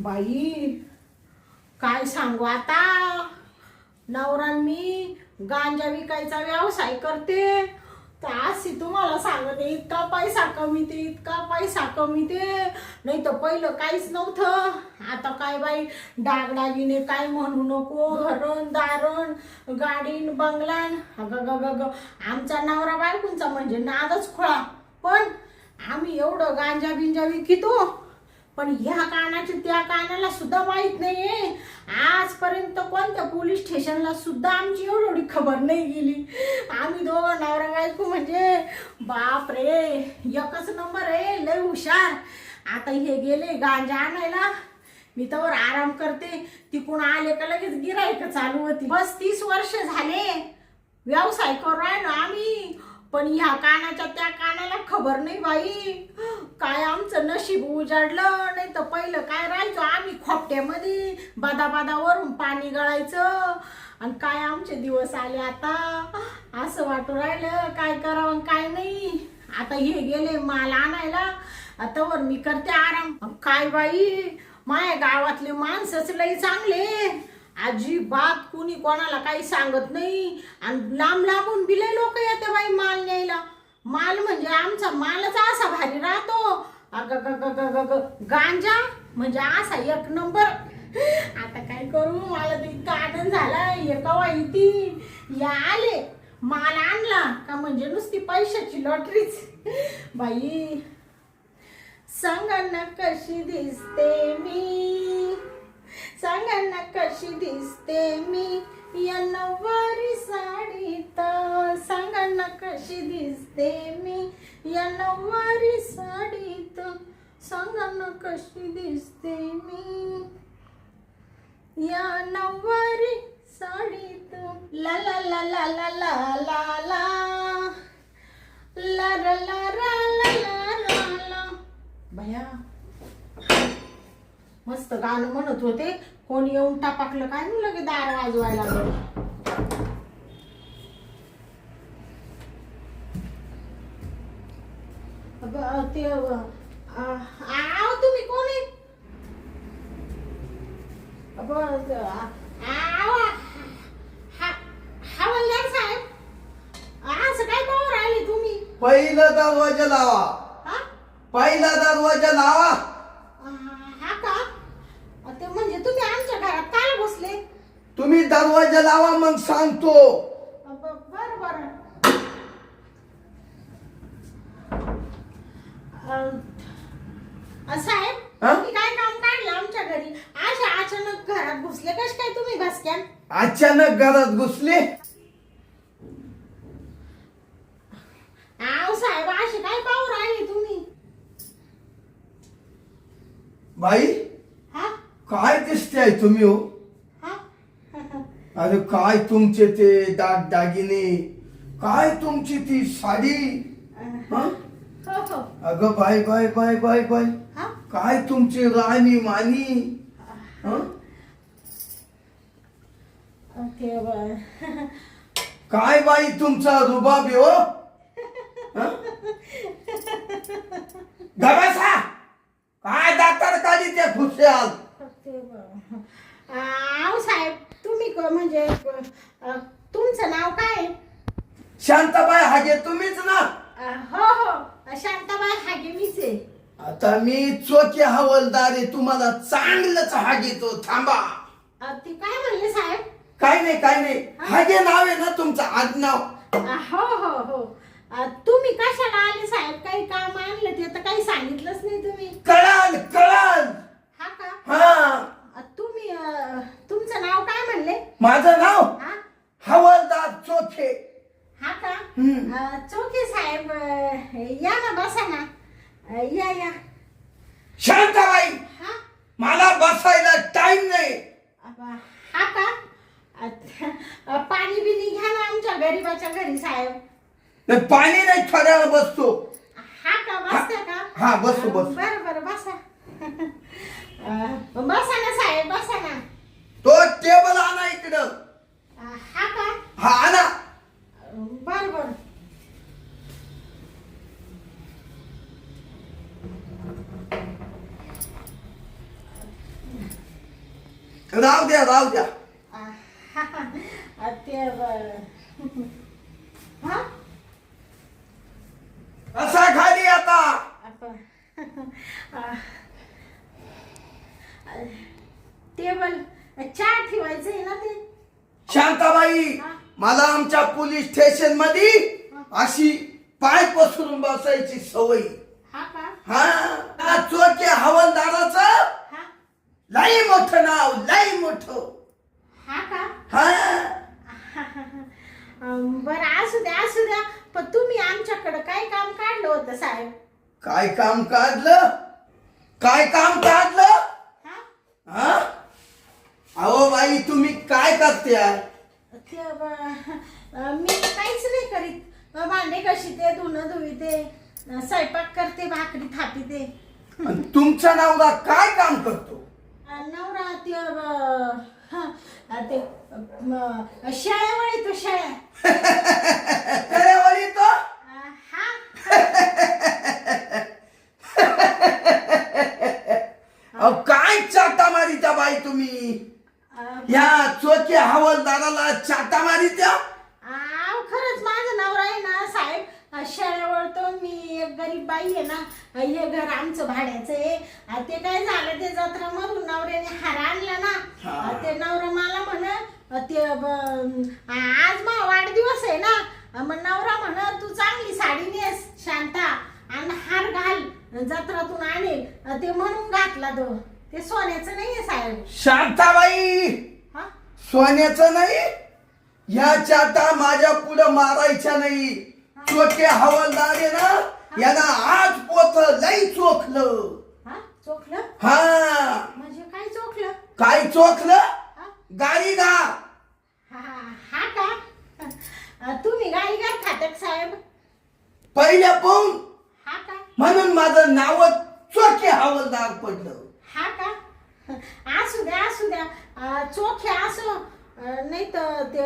बाई काय सांगू आता, नवरा मी गांजा विकायचा व्यवसाय करते तर अशी तुम्हाला सांगते, इतका पैसा कमीते, इतका पैसा कमीते. नाही तर पहिलं काहीच नव्हतं. आता काय बाई डागडागिने काय म्हणू नको, घरण दारण गाडीन बंगलान. अगं आमचा नवरा बायकोंचा म्हणजे नादच खोळा. पण आम्ही एवढं गांजा बिंजा विकितो, पण ह्या कानाची त्या कानाला सुद्धा माहित नाहीये. आजपर्यंत कोणत्या पोलीस स्टेशनला सुद्धा आमची एवढी खबर नाही गेली. आम्ही दोघं नवरा बायको म्हणजे बाप रे, एकच नंबर आहे, लय हुशार. आता हे गेले गांजा आणायला, मी तर आराम करते. तिकडून आले का लगेच गिरायक चालू होती. 35 वर्ष झाले व्यवसाय करू राहिलो आम्ही, पण ह्या कानाच्या त्या कानाला खबर नाही बाई. काय आमचं नशीब उजाडलं. नाही तर पहिलं काय राहायचो आम्ही खोपट्यामध्ये, बादावरून पाणी गळायचं. आणि काय आमचे दिवस आले आता, असं वाटू राहिलं काय करावं काय नाही. आता हे गेले माल आणायला, आतावर मी करते आराम. काय बाई माझ्या गावातले माणसंच लई चांगले, अजिबात कुणी कोणाला काही सांगत नाही. आणि लांब लांबून बिले लोक येते बाई माल न्यायला. माल म्हणजे आमचा मालच असा भारी राहतो. गांजा म्हणजे असा एक नंबर. आता काय करू, मला तर इतका आनंद झाला. एका इथे या आले माल आणला का म्हणजे नुसती पैशाची लॉटरीच बाई. सांगा ना कशी दिसते मी, सांगा ना कशी दिसते मी या नऊवारी साडीत. सांगा ना कशी दिसते मी या नऊवारी साडीत. सांगा ना कशी दिसते मी या नऊवारी साडीत. ला ला ला ला ला ला ला ला ला ला ला ला ला. भया मस्त गाणं म्हणत होते, कोणी येऊन टापाकलं काय नाही, लगे दार वाजवायला लागलं. ते तुम्ही कोण आहे? हवालदार साहेब, असं काय पाहू राहिले तुम्ही? पहिला दरवाजा लावा, पहिला दरवाजा लावा. हा का? ते म्हणजे तुम्ही आमच्या घरात काय बसले? तुम्ही दरवाजा लावा मग सांगतो. बर बर. साहेब तुम्ही काय काम काढलं आमच्या घरी? अशा अचानक घरात घुसले कश काय तुम्ही घसक्यान? अचानक घरात घुसले? आव साहेब असे काय पाहू राहिले तुम्ही? बाई हा काय दिसते तुम्ही हो? हा अरे काय तुमचे ते दाग दागिने, काय तुमची ती साडी. हो हो. अगं bye bye bye bye bye, हा काय तुमची राणी मानी. ओके बर. काय बाई तुमचा रुबाब आहे हो. गबसा काय दातार काढी त्या खुशाल. आव साहेब तुम्ही म्हणजे तुमचं नाव काय? शांताबाई हागे तुम्हीच ना? हो हो शांताबाई हागे मीच आहे. आता मी चोखे हवालदार आहे, तुम्हाला चांगलंच हागेतो. थांबा. ते काय म्हणले साहेब? काय नाही काय नाही, हागे नाव आहे ना तुमचं आडनाव? हो हो हो. तुम्ही कशाला आले साहेब? काही काम आणलं ते तर काही सांगितलंच नाही तुम्ही. कळाल कळाल. हा का? हा तुम्ही तुमचं नाव काय म्हणले? माझं नाव हा हवालदार चोखे. हा का? चौके साहेब या ना, बसा ना. या या. शांताबाई हा मला बसायला टाइम नाही. हा का? पाणी बिनी घ्या ना आमच्या गरीबाच्या घरी साहेब. पाणी नाही, थोड्या वेळ बसतो. हा का? बसता का? हा बसतो बसतो. बरं बरं बसा. बसा ना साहेब, बसा ना. तो टेबल आणा इकडं. हा का? हा आणा. बर बर. राहू द्या राहू द्या. ते हा असा खाली आता. टेबल चहा ठेवायचंय ना ते. शांताबाई, हा? मला आमच्या पोलीस स्टेशन मध्ये अशी पाय पसरून बसायची सवय. हा का? हा, चोखे हवालदाराचं हा लई मोठं नाव, लई मोठं. हा का? हा, बरं असू द्या पण तुम्ही आमच्याकडे काय काम काढलं होतं साहेब? काय काम काढलं? काय काम काढलं? हा हा? अहो बाई, तुम्ही काय करते? ते मी काहीच नाही करीत. भांडे कशीते, धुणं धुविते, स्वयंपाक करते, भाकरी थापिते. आणि तुमचा नवरा काय काम करतो? नवरा ते शाळेवर येतो शाळा. करेवर येतो? हा अहो, काय चाटा मारित्या बाई तुम्ही? या चोखे हवालदाराला चाटा मारित्या? खरंच माझं नवरा आहे ना साहेब शाळेवर. तो मी एक गरीब बाई आहे ना, हे घर आमचं भाड्याचं आहे. ते काय झालं, ते जत्रामधून नवऱ्याने हार आणला ना. ते नवरा मला म्हण ते आज माझा वाढदिवस आहे ना, मग नवरा म्हण तू चांगली साडी नेस शांता आणि हार घाल, जत्रातून आणेल. ते म्हणून घातला तो. ते सोन्याचं नाहीये साहेब. शांताबाई, हा सोन्याचं नाही. या चाटा माझ्या पुढे मारायच्या नाही. चोखे हवालदार आहे ना, यांना आज पोत लई चोखलं. हा चोखलं हा, म्हणजे काय चोखलं? काय चोखलं? हा गाडीदार. हा हा का? तुम्ही गाडीगार खात्यात साहेब? पहिल्या पाहून हा का? म्हणून माझं नाव चोखे हवालदार पडलं. हा का? असू द्या चोखे असो नाही तर ते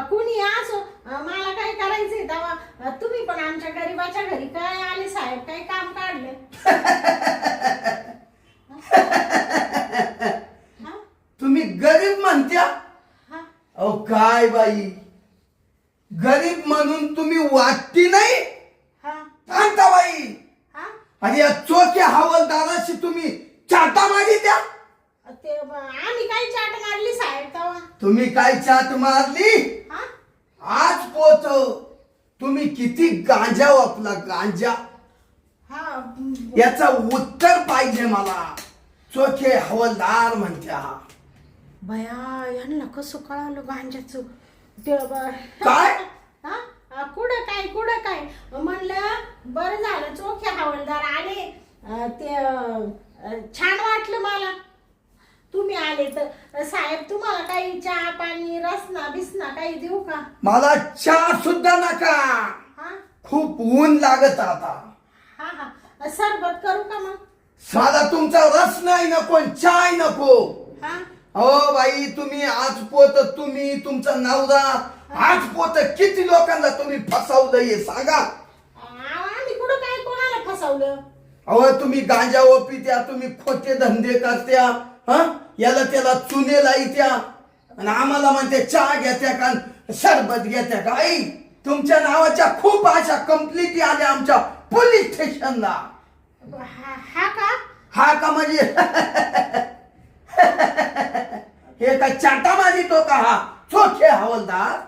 कुणी असो, मला काय करायचंय तेव्हा. तुम्ही पण आमच्या गरीबाच्या घरी काय आले साहेब? काय काम काढले? तुम्ही गरीब म्हणत्या? हा अहो काय बाई, गरीब म्हणून तुम्ही वाटती नाही? हा शांताबाई, हा आणि या चोखे हवालदाराशी तुम्ही चाटा मारी द्या? ते आम्ही काय चाट मारली साहेब तेव्हा? तुम्ही काय चाट मारली? हा आज पोत तुम्ही किती गांजा वापला, गांजा. हा याचं उत्तर पाहिजे मला. चोखे हवालदार म्हणत्या. बया, यांना कसं कळालं गांजाचं? ते काय? हा कुठं काय म्हणलं. बरं झालं चोखे हवालदार आले. ते छान वाटलं मला तुम्ही आले तर. साहेब तुम्हाला काही चहा पाणी रसना बिसना काही देऊ का? मला चहा सुद्धा नका. हा खूप ऊन लागत आता. हा हा सरबत करू का मग? साधा तुमचा रस नाही नको, चाय नको. हा अहो बाई, तुम्ही आज पोत, तुम्ही तुमचा नवरा आज पोत किती लोकांना तुम्ही फसवलं हे सांगा. आम्ही कुठं काय कोणाला फसवलं? अहो तुम्ही गांजा ओपित्या, तुम्ही खोटे धंदे करत्या. याला त्याला चुने लाईत्या आणि आम्हाला म्हणते चहा घेत्या का सरबत घेत्या का? आई, तुमच्या नावाच्या खूप अशा कंप्लेंटी आल्या आमच्या पोलीस स्टेशनला. हा का? हा का म्हणजे हे का चाटा मारितो का हा चोखे हवालदार?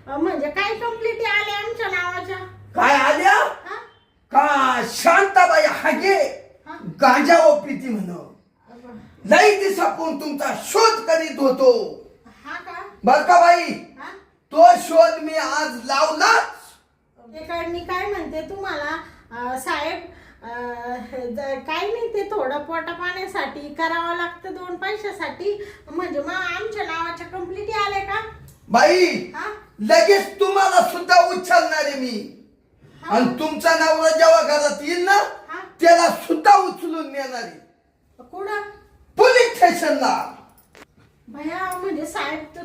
म्हणजे काय कंप्लेंटी आल्या आमच्या नावाच्या? काय आल्या? हा का शांताबाई हागे गांजा ओपिती म्हणून लई दिवसापून तुमचा शोध करीत होतो. हा का? बर का बाई, हा तो शोध मी आज लावलाच. मी काय म्हणते तुम्हाला साहेब, काही नाही, ते थोडं पोटा पाण्यासाठी करावं लागतं, 2 पैशासाठी. म्हणजे मग आमच्या नावाच्या कंप्लेंटी आल्या का? बाई, हा लगेच तुम्हाला सुद्धा उचलणार आहे मी. आणि तुमचा नवरा जेव्हा घरात येईल ना, हा त्याला सुद्धा उचलून नेणार आहे कुठं? पोलीस स्टेशनला. भया, म्हणजे साहेब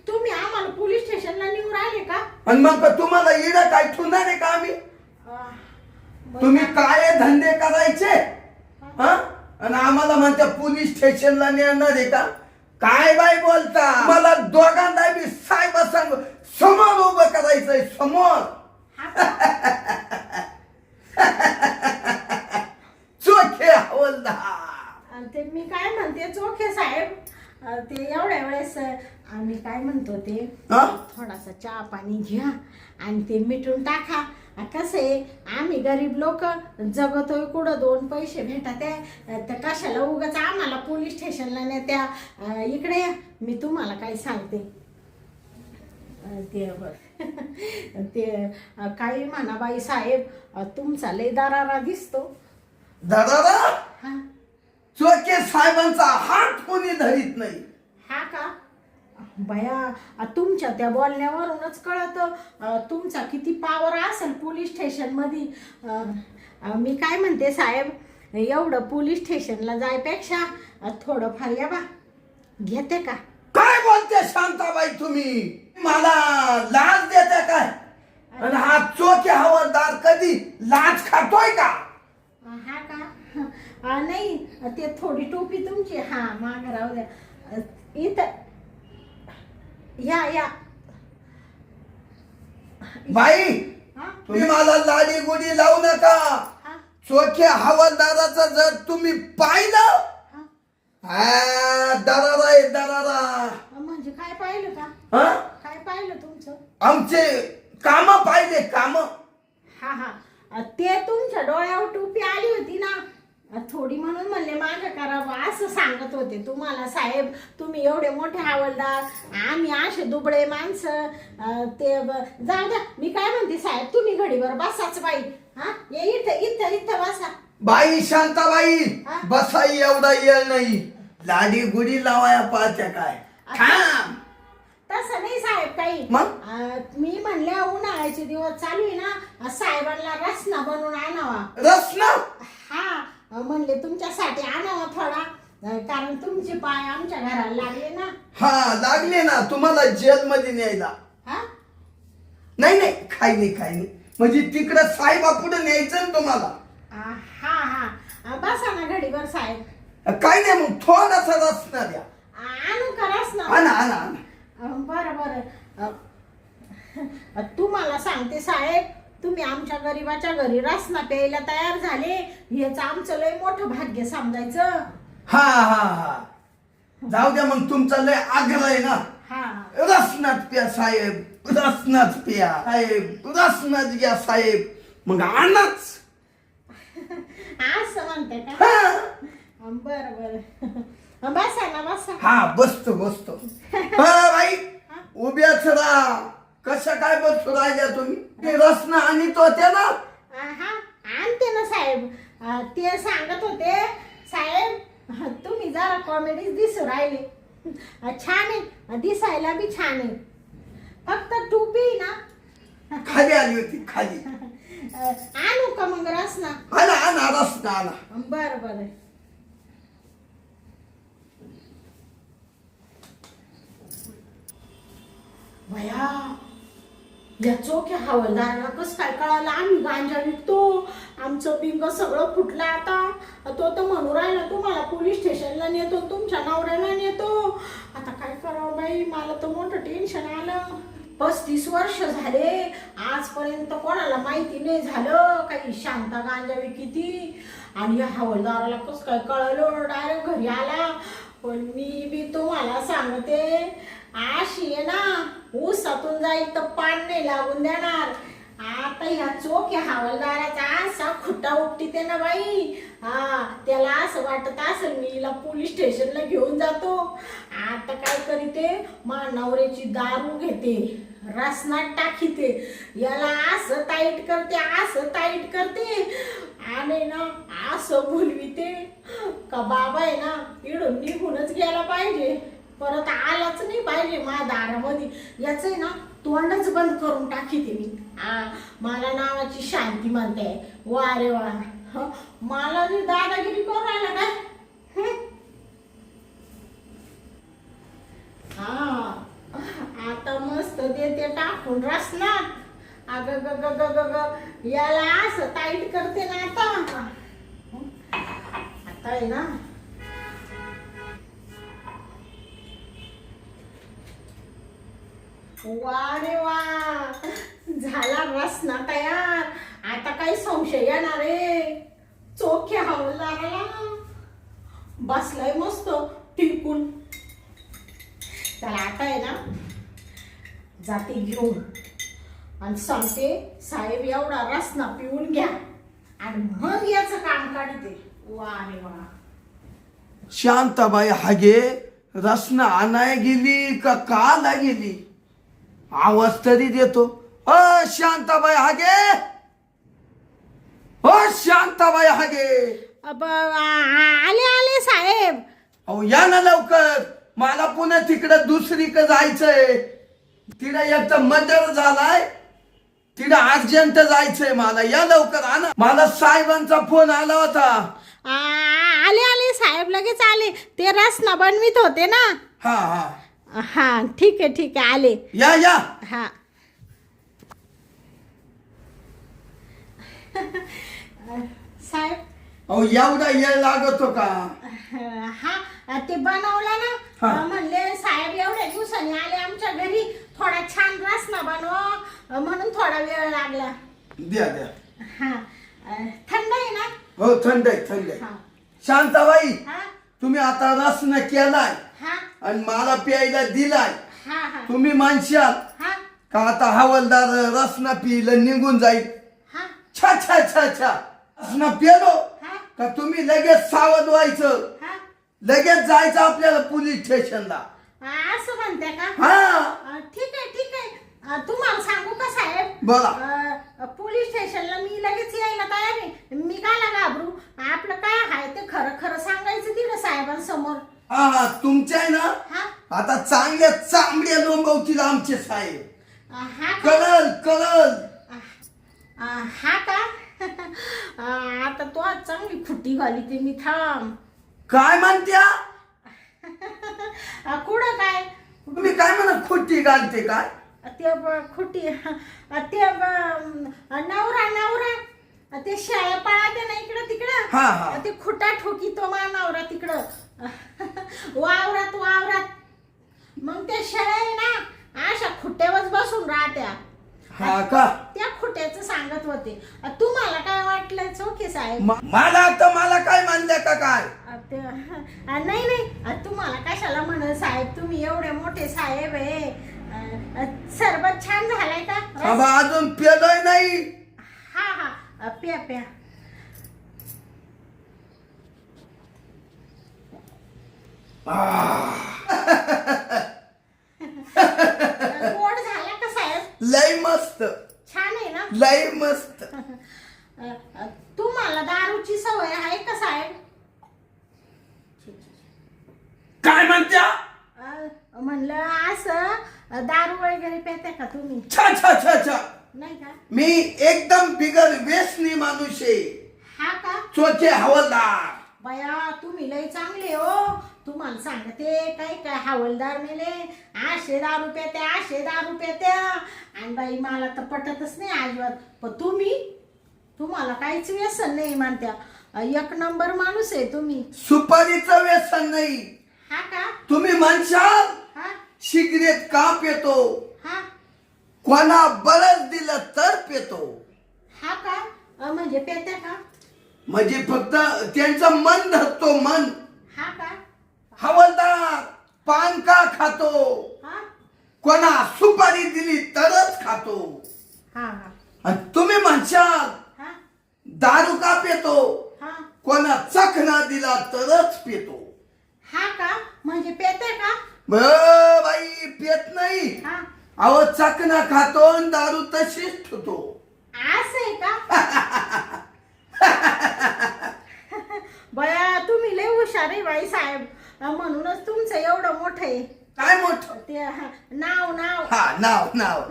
तुम्ही आम्हाला पोलीस स्टेशनला नेऊन राहिले का? आणि मग तुम्हाला इडं काय ठेवणार आहे का आम्ही? तुम्ही काय धंदे करायचे, आणि आम्हाला म्हणत्या पोलीस स्टेशनला नेणार आहे का? काय बाई बोलता? मला दोघांना बी साहेब सांग समोर उभं करायचंय, समोर. चोखे हवलदार. ते मी काय म्हणते चोखे साहेब, ते एवढ्या वेळेस आम्ही काय म्हणतो ते थोडासा चहा पाणी घ्या आणि ते मिटून टाका. कसं आहे, आम्ही गरीब लोक जगतोय कुठं, दोन पैसे भेटत आहे तर कशाला उगाच आम्हाला पोलीस स्टेशनला नेत्या. इकडे मी तुम्हाला काय सांगते ते काही म्हणा बाई साहेब, तुमचा लय दरारा दिसतो. दादा हा चोखे साहेबांचा हात कोणी धरीत नाही. हा का बया, तुमच्या त्या बोलण्यावरूनच कळतं तुमचा किती पावर असेल पोलीस स्टेशन मध्ये. मी काय म्हणते साहेब, एवढं पोलीस स्टेशनला जायपेक्षा थोडंफार या बा घेते का? काय बोलते शांताबाई तुम्ही? मला लाच देते काय? आणि हा चोखे हवालदार कधी लाच खातोय का? हा का नाही, ते थोडी टोपी तुमची. हा माग राहू द्या. इथं या बाई, हा? तुम्ही मला लाडी गोडी लावू नका. हा? चोखे हवालदाराचं जर तुम्ही पाहिलं, हा? दरारा आहे दरारा. म्हणजे काय पाहिलं का? हा? काय पाहिलं तुमचं? आमचे काम पाहिले, काम. हा हा, ते तुमच्या डोळ्यावर टोपी आली होती ना थोडी, म्हणून म्हणले मागं करावं असं सांगत होते तुम्हाला साहेब. तुम्ही एवढे मोठे हवालदार, आम्ही असे दुबळे माणसं. जाऊ द्या. मी काय म्हणते साहेब, तुम्ही घडीवर बसाच बाई. हा इथं इथं इथं बसा. बाई शांताबाई, हा? बसाई एवढा येळ नाही. लाडी गुडी लावाया पाहत्या काय? थांब. तसं नाही साहेब काही. मग मी म्हणले उन्हाळ्याचे दिवस चालू आहे ना, साहेबांना रसना बनवून आणावा. रसना? हा म्हणले तुमच्यासाठी आणावा थोडा, कारण तुमचे पाय आमच्या घराला लागले ना. हा लागले ना तुम्हाला जेल मध्ये न्यायला. हा नाही नाही, काही नाही काही नाही. म्हणजे तिकडं साहेबा पुढे न्यायचं ना तुम्हाला. हा हा, बसा ना घडीवर साहेब. काही नाही, मग थोडासा रसना द्या. आणू का रसना? आणा आणा आणा. बरं बरं. तुम्हाला सांगते साहेब, तुम्ही आमच्या गरीबाच्या घरी रसना प्यायला तयार झाले, हेच आमचं लय मोठं भाग्य समजायचं. हा हा हा, जाऊ द्या मग, तुमचा लय आग्रह आहे ना. हा रसनाच प्या साहेब, रसनाच प्या साहेब, रसनाच घ्या साहेब. मग आणच असं म्हणते का? बरं बरं, बसा ना बसा. हा बसतो बसतो. बाई उभ्याच राहा. कशा काय बसतो राजा तुम्ही? ते रसना आणि तो त्या ना. हा आणते ना साहेब. ते सांगत होते साहेब, तुम्ही जरा कॉमेडी दिसू राहिले. छान आहे, दिसायला बी छान आहे. फक्त टोपी ना खाली आली होती खाली. आणू का मग रसना? आणा आणा रसना आणा. बर बर. भया, या चोख्या हवालदाराला कसं काय कळालं आम्ही गांजा विकतो? आमचं बिंग सगळं फुटलं आता. तो तर म्हणू राहिला तुम्हाला पोलीस स्टेशनला नेतो, तुमच्या नवऱ्याला नेतो. आता काय करावं बाई, मला तर मोठं टेन्शन आलं. 35 वर्ष झाले, आजपर्यंत कोणाला माहिती नाही झालं काही शांता गांजा विकिती. आणि या हवालदाराला कसं काय कळलं, डायरेक्ट घरी आला. पण मी बी तुम्हाला सांगते, अशी आहे ना, ऊसातून जाईल तर पान नाही लागून देणार. आता ह्या चोख्या हवालदाराचा असा खुट्टा उपटीते ना बाई. हा त्याला असं वाटत असेल मी हिला पोलीस स्टेशनला घेऊन जातो. आता काय करीते, मा नवऱ्याची दारू घेते, रसनात टाकीते, याला असं टाईट करते, असं टाईट करते, आणि ना असं बोलविते का बाबा आहे ना इडून निघूनच गेला पाहिजे, परत आलाच नाही पाहिजे माझ्या दारामध्ये. याच आहे ना तोंडच बंद करून टाकीते मी. मला नावाची शांती म्हणते. वा रे वा, मला जी दादागिरी करून राहिला काय? हा आता मस्त देते टाकून रसना. अग ग ग ग ग ग, याला असं टाईट करते ना आता आता आहे ना, वा रे वा, झाला रसना तयार. आता काही संशय येणार रे. चोखे हवलदाराला बसलाय मस्त टिकून. त्याला आता आहे ना, जाते घेऊन आणि सांगते, साहेब एवढा रसना पिऊन घ्या आणि मग याचं काम काढते. वा रे वा. शांताबाई हागे रसना आणाय गेली का काला गेली? आवाज तरी देतो. शांताबाई हागे, शांताबाई हागे. आले आले साहेब. अहो या ना लवकर, मला पुन्हा तिकडं दुसरीकडे जायचंय. तिकडं एक तर मर्डर झालाय, तिकडं अर्जंट जायचंय मला. या लवकर आणा. मला साहेबांचा फोन आला होता. आले आले साहेब, लगेच आले. ते रसना बनवित होते ना. हा हा हा ठीक आहे ठीक आहे, आले. या या. हा साहेब. अहो एवढा वेळ लागतो का? हा ते बनवलं ना. हा. म्हणले साहेब एवढ्या दिवसांनी आले आमच्या घरी, थोडा छान रसना बनवा, म्हणून थोडा वेळ लागला. द्या द्या. हा थंड आहे ना? हो थंड आहे थंड आहे. हा शांताबाई, हा तुम्ही आता रसना केलाय हा आणि मला प्यायला दिलाय. हा हा तुम्ही मानशाल हा का आता हवालदार रसना पिलं निघून जाईल? हा छा छा छा छा. रसना पिलो हा का तुम्ही लगेच सावध व्हायचं, हा. लगेच जायचं आपल्याला पोलीस स्टेशनला. असं म्हणते का? हा ठीक आहे ठीक आहे. तुम्हाला सांगू का साहेब? बोला. पोलीस स्टेशनला मी लगेच यायला तयार आहे. मी काला घाबरू? आपलं काय आहे ते खरं खरं सांगायचं तिकडे साहेबांसमोर. हा हा तुमच्या आहे ना, हा आता चांगल्या चांगल्या लोंबवतील आमचे साहेब. हा का? कळल कळल. हा का? आता तो आज चांगली खुट्टी घाली ते मी. थांब. काय म्हणत्या? कुठं काय? तुम्ही काय म्हणा खोटी घालते काय? ते खुटी ते नवरा नवरा ते शाळा पळाते ना इकडं तिकडं. हा, हा. ते खुटा ठोकी तो मा नवरा तिकडं वावरात वावरात. मग ते शाळा आहे ना, अशा खुट्यावर बसून राहत्या. हा का? त्या खुट्याचं सांगत होते. तुम्हाला काय वाटलं चोखे साहेब? मला आता मला काय मानल्या का काय? नाही नाही, तुम्हाला कशाला म्हण साहेब, तुम्ही एवढे मोठे साहेब आहे. सरबत छान झालाय का? बाबा अजून पेलोय नाही. हा हा प्या प्या. गोड झाला का साहेब? लय मस्त. छान आहे ना? लय मस्त. तुम्हाला दारूची सवय आहे का साहेब? काय म्हणत्या? म्हणलं असं दारू वगैरे पेते का तुम्ही? छा छा छा छा. नाही का? मी एकदम बिगर व्यसनी माणूस आहे. हा का? चोचे हवालदार. बया तुम्ही लय चांगले हो. तुम्हाला सांगते काय काय हवालदार मेले 810 रुपये त्या 810 रुपये त्या. आणि बाई मला तर पटतच नाही अजिबात. पण तुम्हाला काहीच व्यसन नाही म्हणत्या. एक नंबर माणूस आहे तुम्ही. सुपारीचं व्यसन नाही. हा का? तुम्ही म्हणशाल हा सिगरेट का पितो? हा कोणा बरच दिलं तर पितो. हा का? म्हणजे पेत्या का? म्हणजे फक्त त्यांचं मन धरतो मन. हा का? हवालदार पान का खातो? हा कोणा सुपारी दिली तरच खातो. हा हा आणि तुम्ही म्हणशाल हा दारू का पितो? हा कोणा चखना दिला तरच पितो. हा का? म्हणजे पेत्या का? बाई पित नाही. हा अहो चकना खातो आणि दारू तशीच ठेवतो. असं आहे का? बया तुम्ही लय हुशार आहे बाई साहेब. म्हणूनच तुमचं एवढं मोठं आहे. काय मोठं? ते नाव नाव. हा नाव नाव.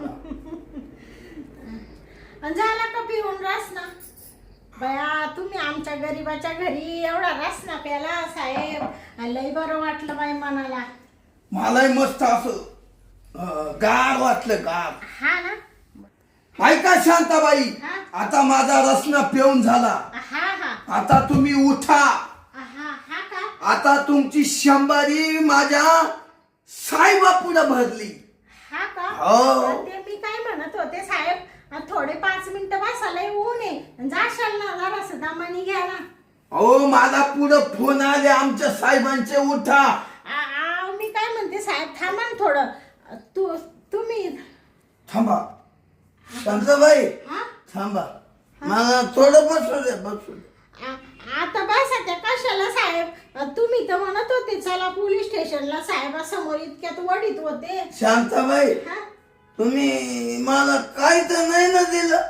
आणि झाला का पिऊन रसना? बया तुम्ही आमच्या गरीबाच्या घरी एवढा रसना प्याला साहेब. लय बरं वाटलं बाई मनाला. मलाही मस्त असं गार वाटलं गार. हा ना? ऐका शांताबाई, हा? आता माझा रसना पिऊन झाला. हा हा आता तुम्ही उठा हा आता तुमची 100 माझ्या साईबा पुढे भरली. हा का? हो. ते मी काय म्हणत होते साहेब, थोडे 5 मिनिटं बसायला येऊन ये, जाशाल ना जरासं दमानी घ्या ना. अहो मला पुढे फोन आले आमच्या साहेबांचे, उठा. मी काय म्हणते साहेब, थांबा ना थोडं. तुम्ही थांबा शांताबाई, हा थांबा, मला थोडं बसू दे, बसू दे. आता बसा त्या कशाला साहेब? तुम्ही तर म्हणत होते चला पोलीस स्टेशनला, साहेबासमोर इतक्यात वडीत होते. शांताबाई, हा? तुम्ही मला काही तर नाही ना दिलं.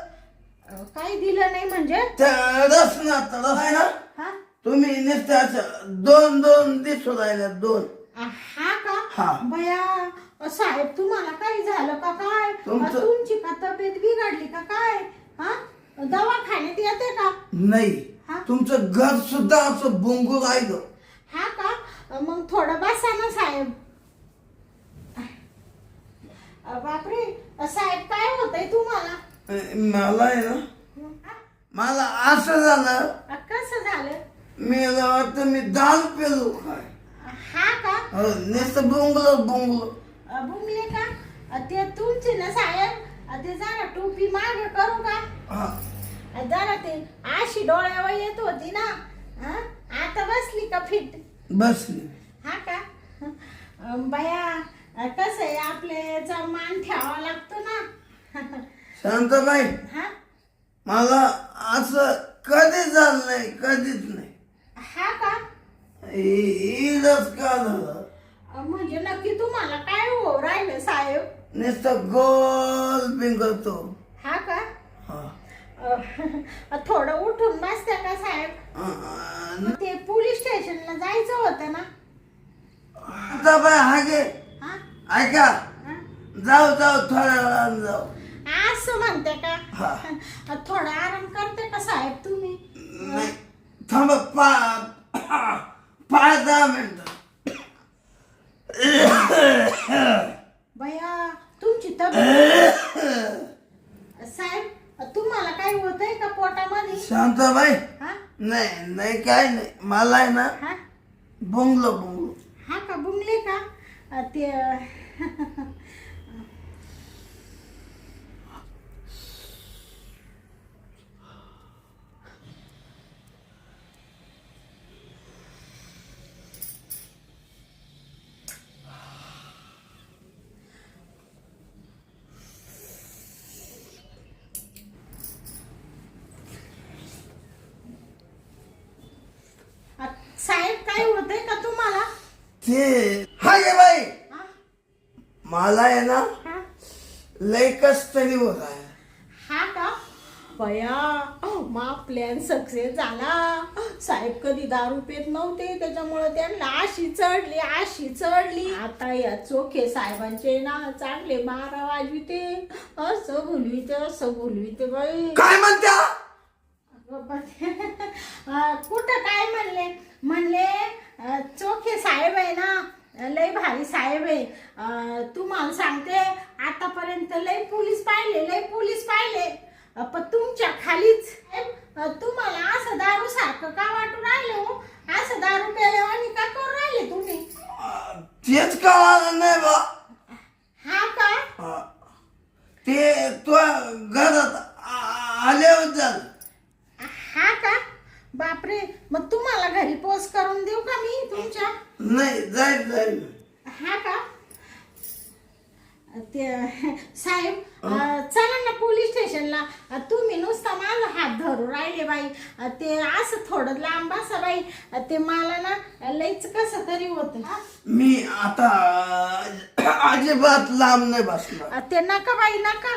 काही दिलं नाही म्हणजे? तरच आहे ना. हा? तुम्ही नुसते असं दोन दिसू राहिले, 2. हा का? हा. बया साहेब, तुम्हाला काही झालं का काय? तुमची का तब्येत बिघडली का काय? हा, दवाखान्यात येते का? नाही, हा? तुमचं घर सुद्धा असं बोंगू राहिलं. हा का? मग थोडं बसा ना साहेब. बापरे साहेब, काय होतंय तुम्हाला? मला आहे ना, मला असं झालं, कसं झालं? मी वाटतं मी दारू पेलो काय. हा का? नुसतं बोंगलो. बुंगले का? ते तुमचे ना साहेब, ते जरा टोपी मागे करू का? हा. जरा ते अशी डोळ्यावर येत होती ना. हा? आता बसली का फिट? बसली. हा का? बया कसं आहे, आपल्याचा मान ठेवावा लागतो ना. शांताबाई, हा? मला असं कधीच झालं नाही, कधीच नाही. हा का? इथंच का झालं? म्हणजे नक्की तुम्हाला काय हो राहिलं साहेब? नुसतं गोल पिंगतो. हा का? हा. थोडं उठून बसत्या का साहेब? ते पोलीस स्टेशनला जायचं होतं ना. शांताबाई, हागे हा? ऐका, हा? जाऊ थोड्या वेळानं जाऊ. असं म्हणते का? हा. थोडा आराम करते का साहेब तुम्ही? नाही, थांबा, 5-10 मिनिटं. बया तुमची तब्येत साहेब, तुम्हाला काय होतंय का पोटामध्ये? शांताबाई, हा? नाही काय नाही, मला आहे ना हा? बोंगलो. हा का? बुंगले का? ते साहेब, काय होतंय का तुम्हाला? ते हागे बाई, हा? मला आहे ना हा? लय कस तरी होत आहे. हा का? बया मा प्लॅन सक्सेस झाला. साहेब कधी दारू पेत नव्हते, त्याच्यामुळे त्यांना अशी चढली. आता या चोखे साहेबांचे ना चांगले 12 वाजविते, असं बोलविते बाई. काय म्हणत्या? कुठं काय म्हणले चोखे साहेब आहे ना, लय भारी साहेब आहे. तुम्हाला सांगते, आतापर्यंत लय पोलीस पाहिले, पण तुमच्या खालीच. तुम्हाला असं दारू सारखं का वाटून राहिले हो? असं दारू प्यायला का करून राहिले तुम्ही? तेच कळालं नाही बा. हा का? ते तो घरात आल्यावर झालं. हा का? बापरे, मग तुम्हाला घरी पोस्ट करून देऊ का मी तुमच्या? नाही, जाईल. हा का? ते साहेब, चला ना पोलीस स्टेशनला. तुम्ही नुसता माझा हात धरून राहिले बाई. ते असं थोडं लांब बसा बाई. ते मला ना लईच कसं तरी होत. मी आता अजिबात लांब नाही बसणार. ते नका बाई, नका.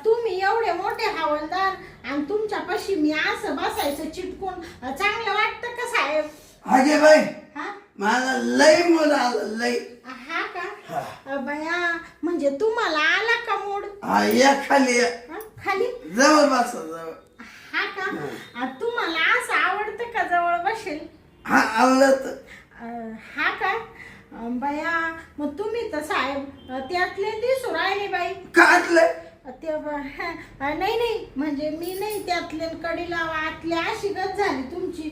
तुम्ही एवढे मोठे हवालदार आणि तुमच्यापाशी मी असं बसायचं चिटकून, चांगलं वाटतं का साहेब? हागे बाई, हा? मला लई मुलं आलं, लई. हा का? बया, म्हणजे तुम्हाला आला का मूड? हा, या खाली या. खाली जवळ बसा, जवळ. हा का? तुम्हाला असं आवडतं का जवळ बसेल? हा, आवडत. हा का? बया, मग तुम्ही तर साहेब त्यातले दिसू राहिले बाई. काटले नाही नाही म्हणजे मी नाही त्यातले कडीला आतल्या अशी गत झाली तुमची.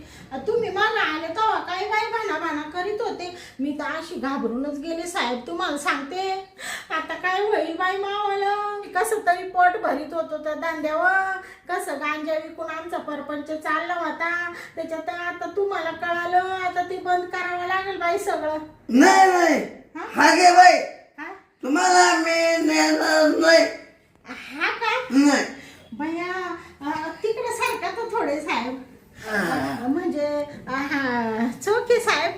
तुम्ही मागा आले तेव्हा काय बाई भाना करीत होते. मी तर अशी घाबरूनच गेले साहेब, तुम्हाला सांगते. आता काय होईल बाई मावाला. कसं तरी पोट भरीत होतं त्या धंद्यावर. कसं गांजा विकून आमचा परपंच चालला होता. त्याच्यात आता तुम्हाला कळालं, आता ते बंद करावं लागेल बाई सगळं. नाही हा घे बाई, हा तुम्हाला मी नेणार नाही. हा का नाही भैया तिकडे सारखा तर थोडे साहेब. म्हणजे हा चौकी साहेब,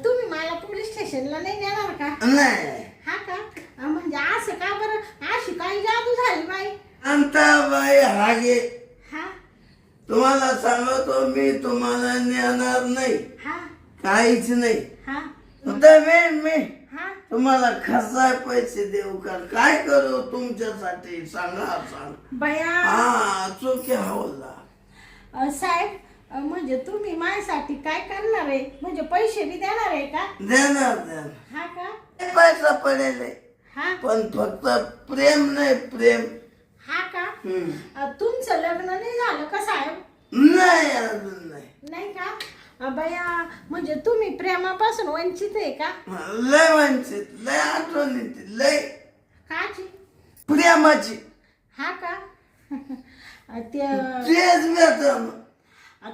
तुम्ही मला पोलीस स्टेशनला नाही नेणार का? नाही. हा का म्हणजे असं का बरं, अशी काही जादू झाली बाई? अंता बाई हा घे. हा तुम्हाला सांगतो मी तुम्हाला नेणार नाही, हा काहीच नाही. हा तर मी हा तुम्हाला खसाय पैसे देऊ का? काय करू तुमच्यासाठी सांगा सांग. बया हा चोखे हवला साहेब, म्हणजे तुम्ही माझ्यासाठी काय करणार आहे? म्हणजे पैसे बी देणार आहे का? देणार. हा का पैसा पडेल हा पण फक्त प्रेम नाही, प्रेम. हा का तुमचं लग्न नाही झालं का साहेब? नाही अजून नाही. नाही का बया म्हणजे तुम्ही प्रेमापासून वंचित आहे का? लय वंचित, लय आठवण येते, लय काची? प्रेमाची. हा का तेच भेटन.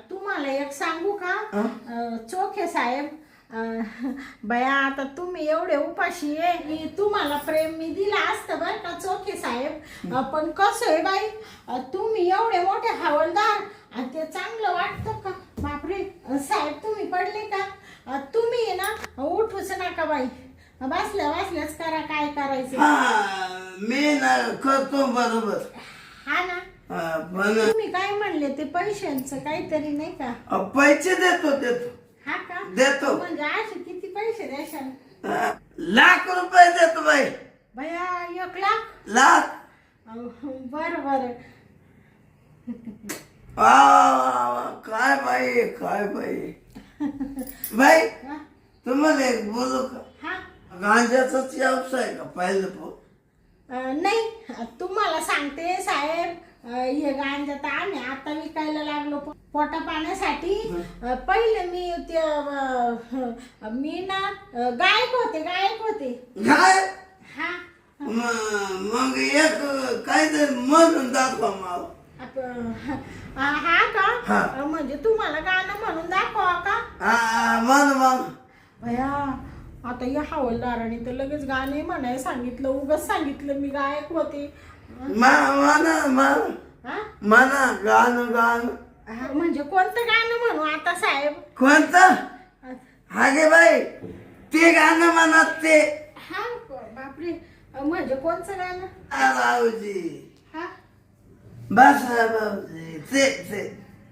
तुम्हाला एक सांगू का चोखे साहेब, बया आता तुम्ही एवढे उपाशी आहे की तुम्हाला प्रेम मी दिला असतं बरं का चोखे साहेब. पण कसं आहे बाई, तुम्ही एवढे मोठे हवालदार आणि ते चांगलं वाटतं का? बापरे साहेब तुम्ही पडले का? तुम्ही आहे ना उठूच नका बाई, बसल्याच करा काय करायचं. मी ना करतो बरोबर. हा ना पण तुम्ही काय म्हणले ते पैशांचं काहीतरी नाही का? पैसे देतो. हा का देतो. म्हणजे असे किती पैसे द्याशाल? लाख रुपये देतो बाई. भैया 1 लाख? लाख. बर काय बाई बाई हा तुम्हाला एक बोलू का? हा गांजाचाच व्यवसाय का पहिलं नाही तुम्हाला सांगते साहेब, हे गांजा तर आम्ही आता विकायला लागलो पोटा पाण्यासाठी. पहिले मी ना गायक होते. काय? हा मग एक काहीतरी म्हणून दाखवा मला. हा का हा. म्हणजे तुम्हाला गाणं म्हणून दाखवा का? मन भया आता या हवालदाराने तर लगेच गाणे म्हणाय सांगितलं, उगाच सांगितलं मी गायक होते. म्हणा गाणं. म्हणजे कोणतं गाणं म्हणू आता साहेब? कोणतं? हा गे बाई ते गाणं म्हणत ते. हा बापरे म्हणजे कोणचं गाणं? रावजी हा बस रावजी ते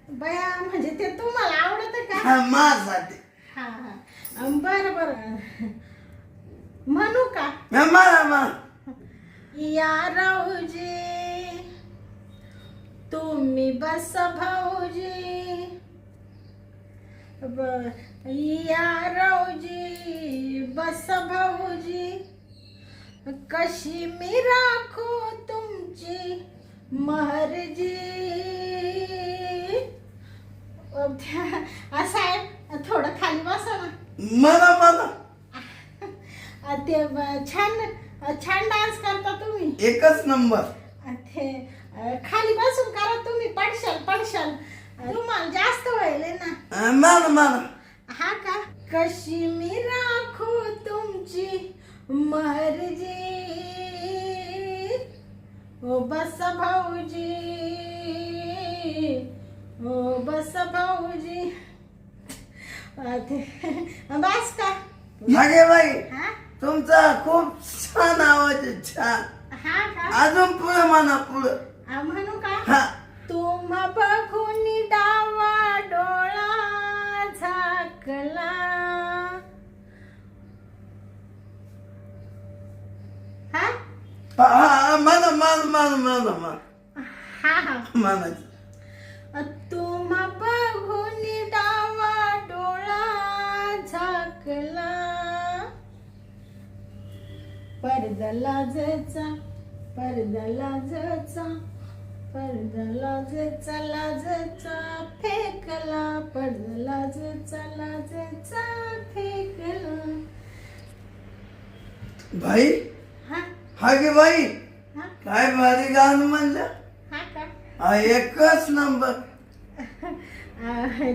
बया म्हणजे ते तुम्हाला आवडत का? माझ्यासाठी. हा बर म्हणू का? मला या राऊजी तुम्ही बस भाऊजी, या राऊजी बस भाऊजी, कशी मी राखू तुमची महरजी. साहेब थोडं खाली बसा ना. मला ते छान डान्स करता तुम्ही. एकच नंबर. ते खाली बसून करा तुम्ही, पडशाल तुम्हाला जास्त व्हायले ना. मला हा का कशी मी राखू तुमची मर्जी, ओ बस भाऊजी, ओ बस भाऊजी. बस का? मागे बाई हा तुमचा खूप छान आवाज आहे, छान. हा का अजून पुढे म्हणा पुढं. म्हणू का? हा तुम बघून डावा डोळा झाकला, म्हणा हा म्हणायचं. तुम बघून डावा डोळा झाकला, पडदा लाजेचा पडदा लाजेचा पडदा लाजेचा फेकला पडदा लाजेचा फेकला. भाई हा हा गे बाई हा काय भारी गाणं म्हणलं. हा का हा एकच नंबर.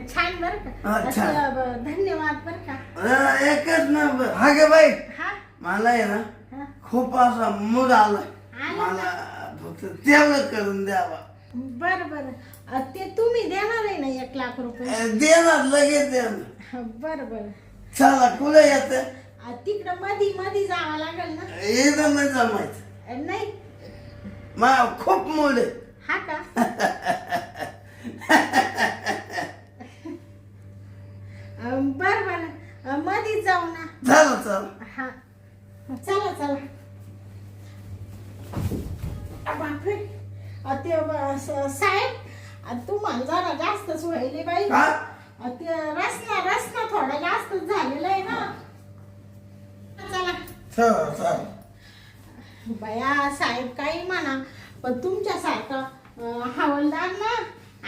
छान बर का. हा, छान. असं धन्यवाद बर का. एकच नंबर. हा गे बाई हा मला आहे ना हा खूप असा मूड आलाय. आला मला फक्त तेवढं करून द्यावा. बर बर. ते तुम्ही देणार आहे ना 1 लाख रुपये. देणार लगेच देणार. बर बर. चला कुठे येत तिकडं मधी जावं लागेल ना. इथं नाही जमायचं. नाही मला खूप मूड आहे. हा का. बर बर मधीच जाऊ ना. झालं चला. हा चला चला. बापरे ते साहेब तुम्हाला जरा जास्तच व्हायले बाई. हा ते रसना थोडा जास्तच झालेला आहे ना. चला चला चला. बया साहेब काही म्हणा पण तुमच्यासारखा हवालदार ना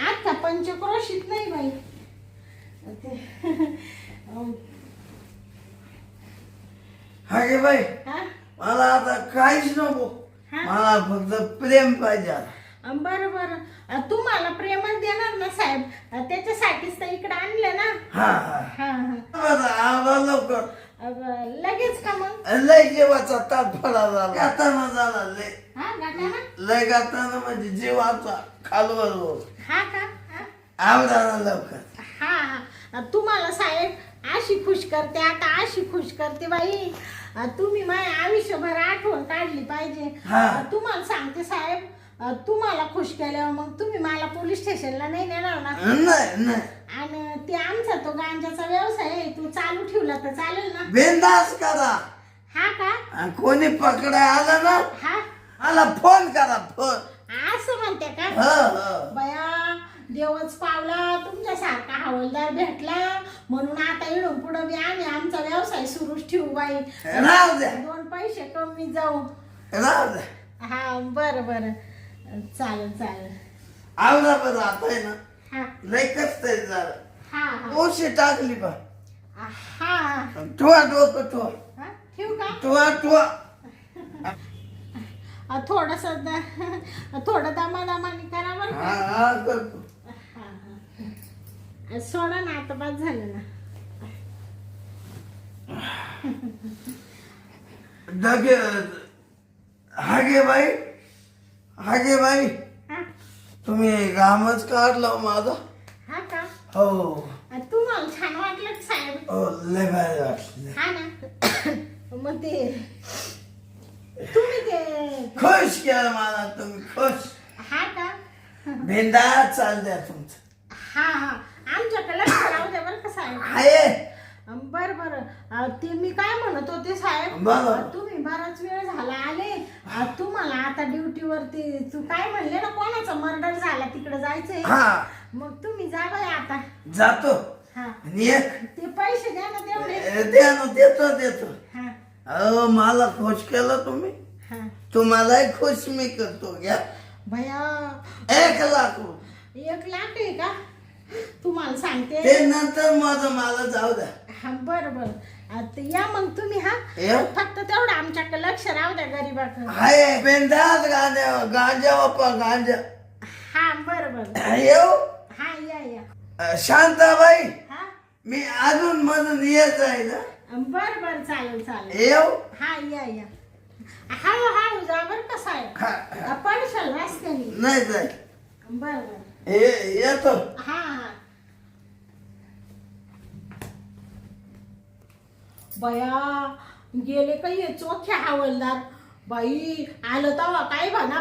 आता पंचक्रोशीत नाही बाई. हा गे बाई हा मला आता काहीच नको. हा? मला फक्त प्रेम पाहिजे आता. बरं बरं तुम्हाला प्रेमच देणार ना साहेब. त्याच्यासाठीच तर इकडे आणलं ना. हा हा हा हा बरं, आला लवकर. लगेच का मग. लय जेवाचा ताट फळा झाला गाताना झाला. लय हा गाठाना. लय गाताना म्हणजे जीवाचा खालवर वर. हा का. हा आवडा लवकर. हा तुम्हाला साहेब अशी खुश करते आता अशी खुश करते बाई. तुम्ही माझ्या आयुष्यभर आठवण काढली पाहिजे. हा. तुम्हाला सांगते साहेब तुम्हाला खुश केल्यावर मग तुम्ही मला पोलीस स्टेशनला नाही नेणार ना. नाही नाही आणि ते आमचा तो गांजाचा व्यवसाय आहे तो चालू ठेवला तर चालेल ना. बिंदास करा. हा का. आणि कोणी पकडाय आलं ना हा मला फोन करा फोन. असं म्हणते का. हो बया देवच पावला तुमच्यासारखा हवालदार भेटला म्हणून आता इडून पुढं बी आम्ही आमचा व्यवसाय सुरूच ठेवू बाई. राहू द्या 2 पैसे कमी जाऊ. राहू द्या. हा बरं बरं चालेल चालेल. आवडा बरं आता आहे ना हा लय कस तरी झालं. हा हा ओशी टाकली बा. हा ठुवा डोकं ठुवा. हा ठेवू का. ठुवा ठुवा. थोडस थोडं दमादमानी करा बरं हा का. हा करतो. सोडा ना आता बस झालं ना. डगे हागे बाई हा तुम्ही घामच काढला माझा. हा का. हो तुम्हाला छान वाटलं का साहेब. हो लय भारी वाटलं. हा ना. मग ते तुम्ही ते खुश केलं मला तुम्ही खुश. हा का. बिंदास चाल द्या तुमचं. हा हा आमच्याकडे लक्ष राहू द्या बरं का साहेब. आहे बर बर ते मी काय म्हणत होते साहेब. बरं. तुम्ही बराच वेळ झाला आले. तुम्हाला आता ड्युटीवरती तू काय म्हणले ना कोणाचा मर्डर झाला तिकडे जायचंय. हा मग तुम्ही जा बाई आता. जातो. हा आणि एक ते पैसे द्या ना तेवढे. द्या ना देतो. हा अहो मला खुश केलं तुम्ही. हा तुम्हालाही खुश मी करतो घ्या. भया 1 लाख रुपये. 1 लाख आहे का. तुम्हाला सांगते. ते नंतर माझं मला जाऊ द्या. हा बरं बरं या मग तुम्ही. हा या. फक्त तेवढं आमच्याकडे लक्ष राहू द्या गरीबाकडे. हाय बिंदास गांजा बाप्पा गांजा. हा बरं बरं येऊ. हा या शांताबाई हा मी अजून मधून येत जाईल. बरं बरं चालेल चालेल. येऊ. हा या हळू जा बरं का साहेब. हा, पडशाल रस्त्याने. नाही जाईल. बरं बरं येतो. हा हा बया गेले काही चोख्या हवालदार. बाई आलं तेव्हा काय भाना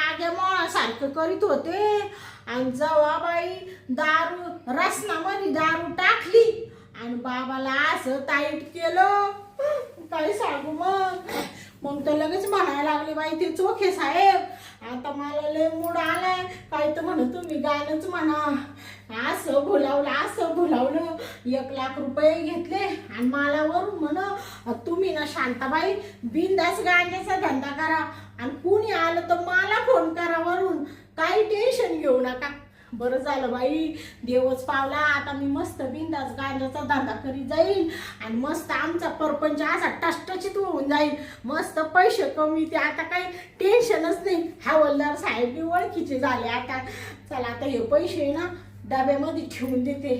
आगे सारखं करीत होते. आणि जेव्हा बाई दारू रसनामध्ये दारू टाकली आणि बाबाला असं टाईट केलं काय सांगू मग. मग तर लगेच म्हणायला लागले बाई ते चोखे साहेब, आता मला लय मूड आलाय, काय तर म्हणत तुम्ही गाणंच म्हणा, असं भुलावलं 1 लाख रुपये घेतले आणि मला वरून म्हण तुम्ही ना शांताबाई बिंदास गांजाचा धंदा करा आणि कुणी आलं तर मला फोन करा वरून, काही टेन्शन घेऊ नका. बरं झालं बाई, देवच पावला. आता मी मस्त बिंदास गांजाचा धंदा करीत जाईल आणि मस्त आमचा परपंच असा टचटचीत होऊन जाईल, मस्त पैसे कमी ते, आता काही टेन्शनच नाही. हवालदार साहेब बी ओळखीचे झाले आता. चला आता हे पैसे ना डब्यामध्ये ठेवून देते